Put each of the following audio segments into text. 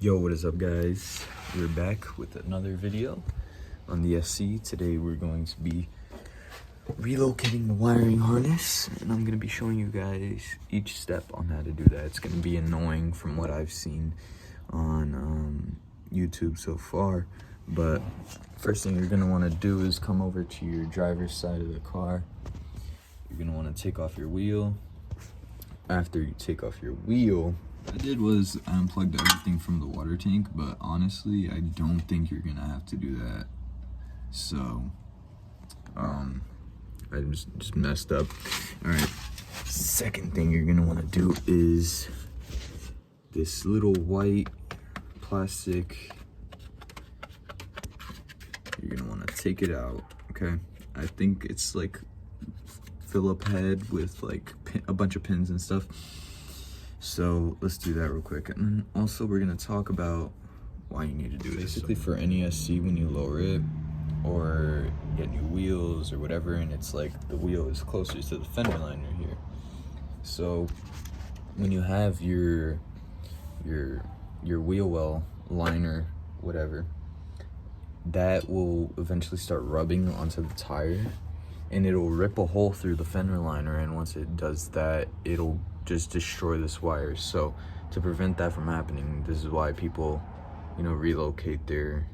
Yo, what is up, guys? We're back with another video on the SC. Today we're going to be relocating the wiring harness, and I'm going to be showing you guys each step on how to do that. It's going to be annoying from what I've seen on YouTube so far, but first thing you're going to want to do is come over to your driver's side of the car. You're going to want to take off your wheel. After you take off your wheel, what I did was I unplugged everything from the water tank, but honestly, I don't think you're gonna have to do that. So, I just messed up. All right, second thing you're gonna wanna do is this little white plastic. You're gonna wanna take it out, okay? I think it's like Phillip head with like a bunch of pins and stuff. So let's do that real quick, and then also we're gonna talk about why you need to do this. Basically, for any SC, when you lower it or get new wheels or whatever, and it's like the wheel is closer to the fender liner here. So when you have your wheel well liner, whatever, that will eventually start rubbing onto the tire, and it'll rip a hole through the fender liner. And once it does that, it'll just destroy this wire. So to prevent that from happening, this is why people, relocate their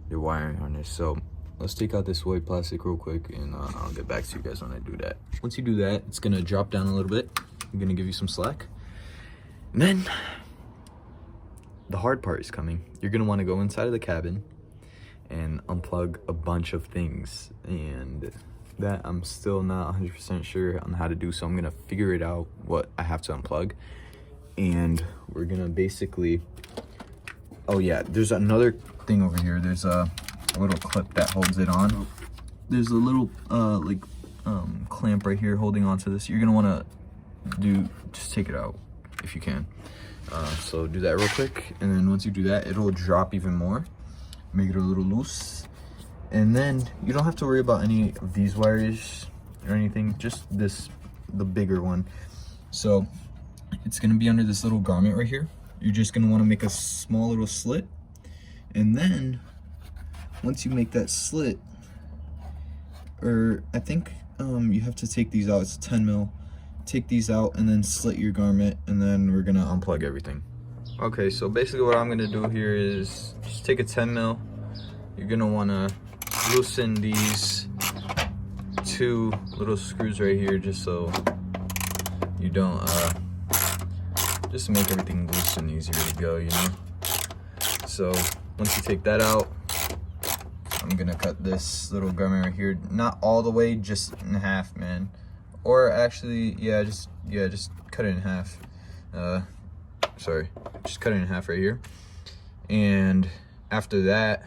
wiring harness. So let's take out this white plastic real quick, and I'll get back to you guys when I do that. Once you do that, it's gonna drop down a little bit. I'm gonna give you some slack, and then the hard part is coming. You're gonna want to go inside of the cabin and unplug a bunch of things, and that I'm still not 100% sure on how to do, so I'm gonna figure it out what I have to unplug. And we're gonna basically, oh yeah, there's another thing over here. There's a little clip that holds it on. There's a little clamp right here holding onto this. You're gonna want to just take it out if you can. So do that real quick, and then once you do that, it'll drop even more, make it a little loose. And then you don't have to worry about any of these wires or anything, just the bigger one. So it's gonna be under this little garment right here. You're just gonna wanna make a small little slit. And then once you make that slit, or I think you have to take these out, it's 10 mil. Take these out and then slit your garment, and then we're gonna unplug everything. Okay, so basically what I'm gonna do here is just take a 10 mil. You're gonna wanna loosen these two little screws right here, just so you don't just to make everything loose and easier to go, So once you take that out, I'm gonna cut this little garment right here, not all the way, just in half, man. Or actually, just cut it in half. Just cut it in half right here. And after that,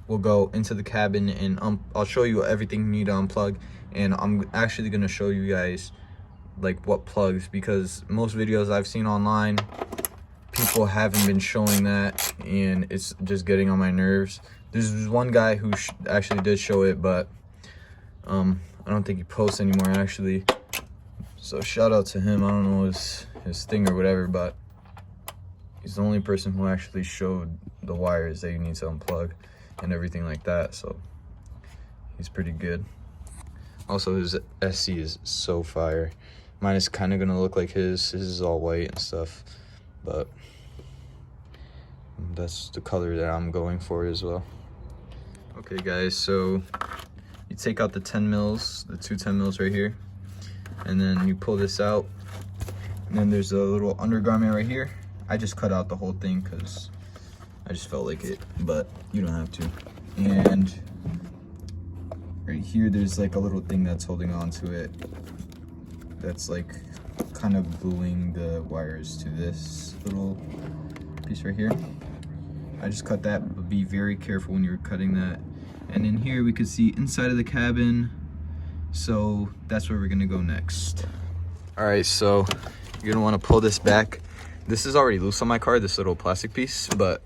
we'll go into the cabin, and I'll show you everything you need to unplug. And I'm actually gonna show you guys like what plugs, because most videos I've seen online, people haven't been showing that, and it's just getting on my nerves. There's one guy who actually did show it, but I don't think he posts anymore actually. So shout out to him. I don't know his thing or whatever, but he's the only person who actually showed the wires that you need to unplug and everything like that, so he's pretty good. Also, his SC is so fire. Mine is kind of gonna look like his is all white and stuff, but that's the color that I'm going for as well. Okay guys, so you take out the 10 mils, the two 10 mils right here, and then you pull this out, and then there's a little undergarment right here. I just cut out the whole thing because I just felt like it, but you don't have to. And right here, there's like a little thing that's holding on to it. That's like kind of gluing the wires to this little piece right here. I just cut that, but be very careful when you're cutting that. And in here, we could see inside of the cabin. So that's where we're gonna go next. All right, so you're gonna wanna pull this back. This is already loose on my car, this little plastic piece, but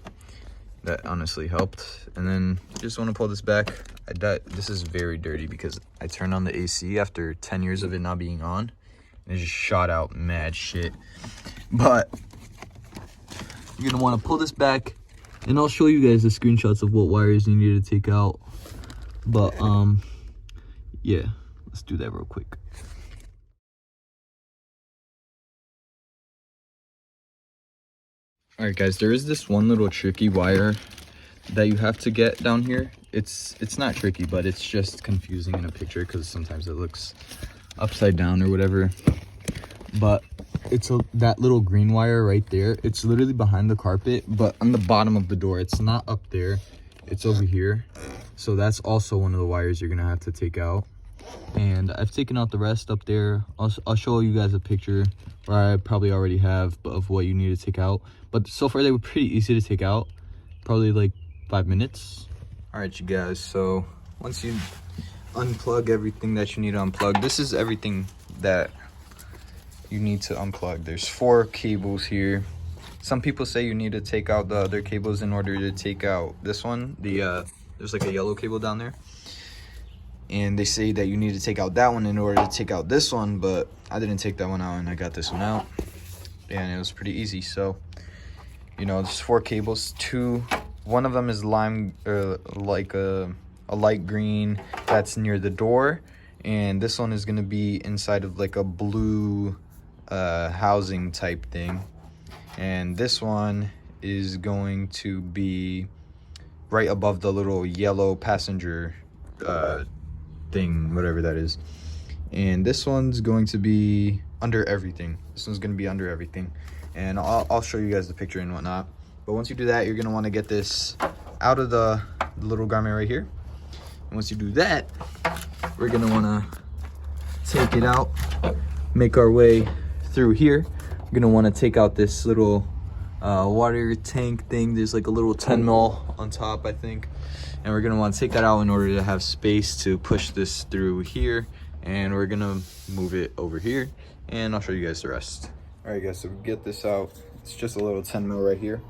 that honestly helped. And then you just want to pull this back. This is very dirty because I turned on the AC after 10 years of it not being on, and it just shot out mad shit. But You're gonna want to pull this back, and I'll show you guys the screenshots of what wires you need to take out. But yeah, let's do that real quick. All right, guys, there is this one little tricky wire that you have to get down here. It's not tricky, but it's just confusing in a picture because sometimes it looks upside down or whatever. But it's that little green wire right there. It's literally behind the carpet, but on the bottom of the door. It's not up there, it's over here. So that's also one of the wires you're gonna have to take out. And I've taken out the rest up there. I'll show you guys a picture, or I probably already have, of what you need to take out. But so far they were pretty easy to take out, probably like 5 minutes. All right, you guys, so once you unplug everything that you need to unplug, this is everything that you need to unplug. There's 4 cables here. Some people say you need to take out the other cables in order to take out this one. There's like a yellow cable down there, and they say that you need to take out that one in order to take out this one, but I didn't take that one out and I got this one out, and it was pretty easy. So, you know, there's 4 cables. One of them is lime, like a light green, that's near the door, and this one is gonna be inside of like a blue housing type thing, and this one is going to be right above the little yellow passenger thing, whatever that is. And this one's going to be under everything. This one's going to be under everything, and I'll show you guys the picture and whatnot. But once you do that, you're going to want to get this out of the little garment right here. And once you do that, we're going to want to take it out, make our way through here. We're going to want to take out this little water tank thing. There's like a little 10 mil on top, I think, and we're gonna want to take that out in order to have space to push this through here, and we're gonna move it over here, and I'll show you guys the rest. All right, guys, so we get this out. It's just a little 10 mil right here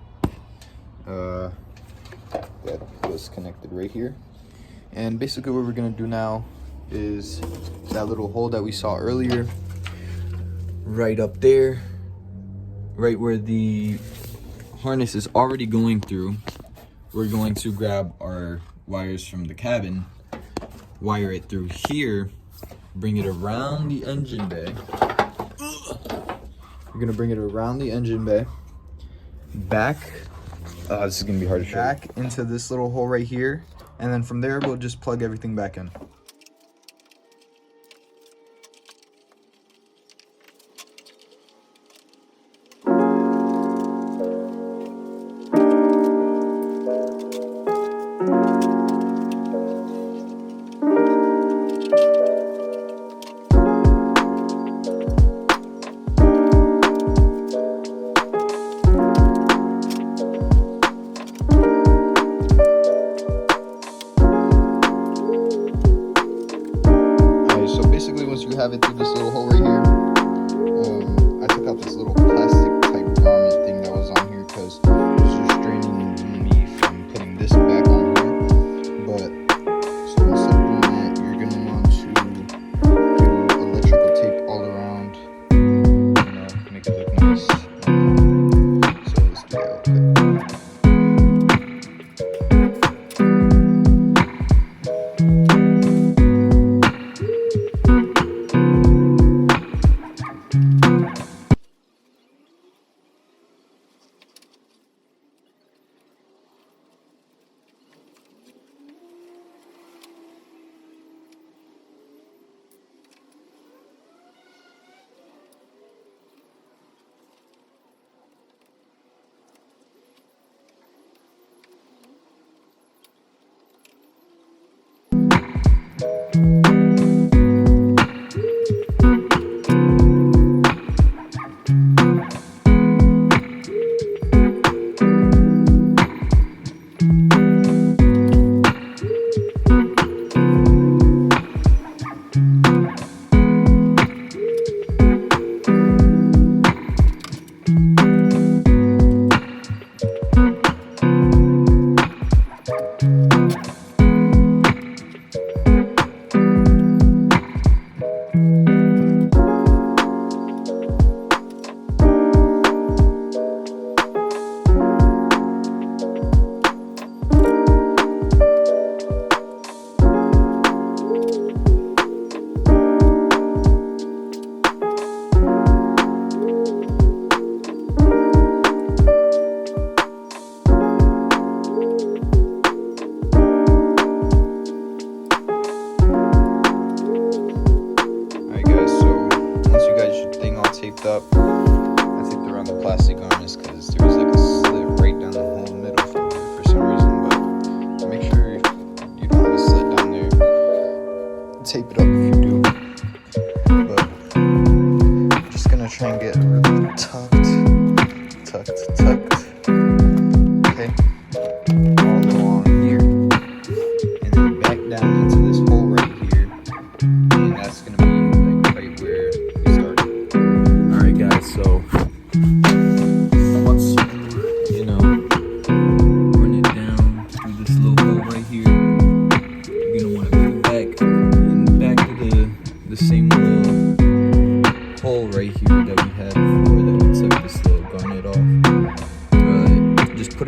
that was connected right here, and basically what we're gonna do now is that little hole that we saw earlier, right up there, right where the harness is already going through. We're going to grab our wires from the cabin, wire it through here, bring it around the engine bay. We're gonna bring it around the engine bay, back, this is gonna be hard to show, back into this little hole right here, and then from there we'll just plug everything back in. Once you have it through this little hole right here, I took out this little plastic type garment thing that was on here because it was restraining me from putting this back on here. But so instead of doing that, you're gonna want to do electrical tape all around, you know, make it look nice. So let's do that real quick.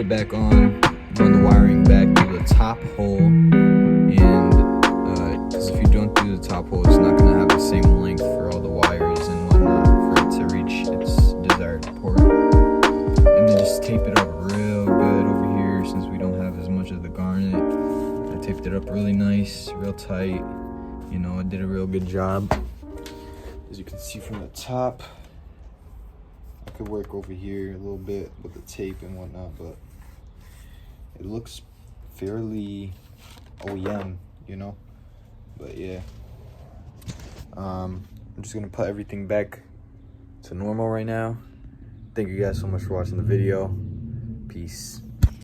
put it back on, run the wiring back to the top hole, and because if you don't do the top hole, it's not going to have the same length for all the wires and whatnot for it to reach its desired port. And then just tape it up real good over here, since we don't have as much of the garnet. I taped it up really nice, real tight. You know, I did a real good job. As you can see from the top, I could work over here a little bit with the tape and whatnot, but it looks fairly OEM, you know. But yeah, I'm just gonna put everything back to normal right now. Thank you guys so much for watching the video. Peace.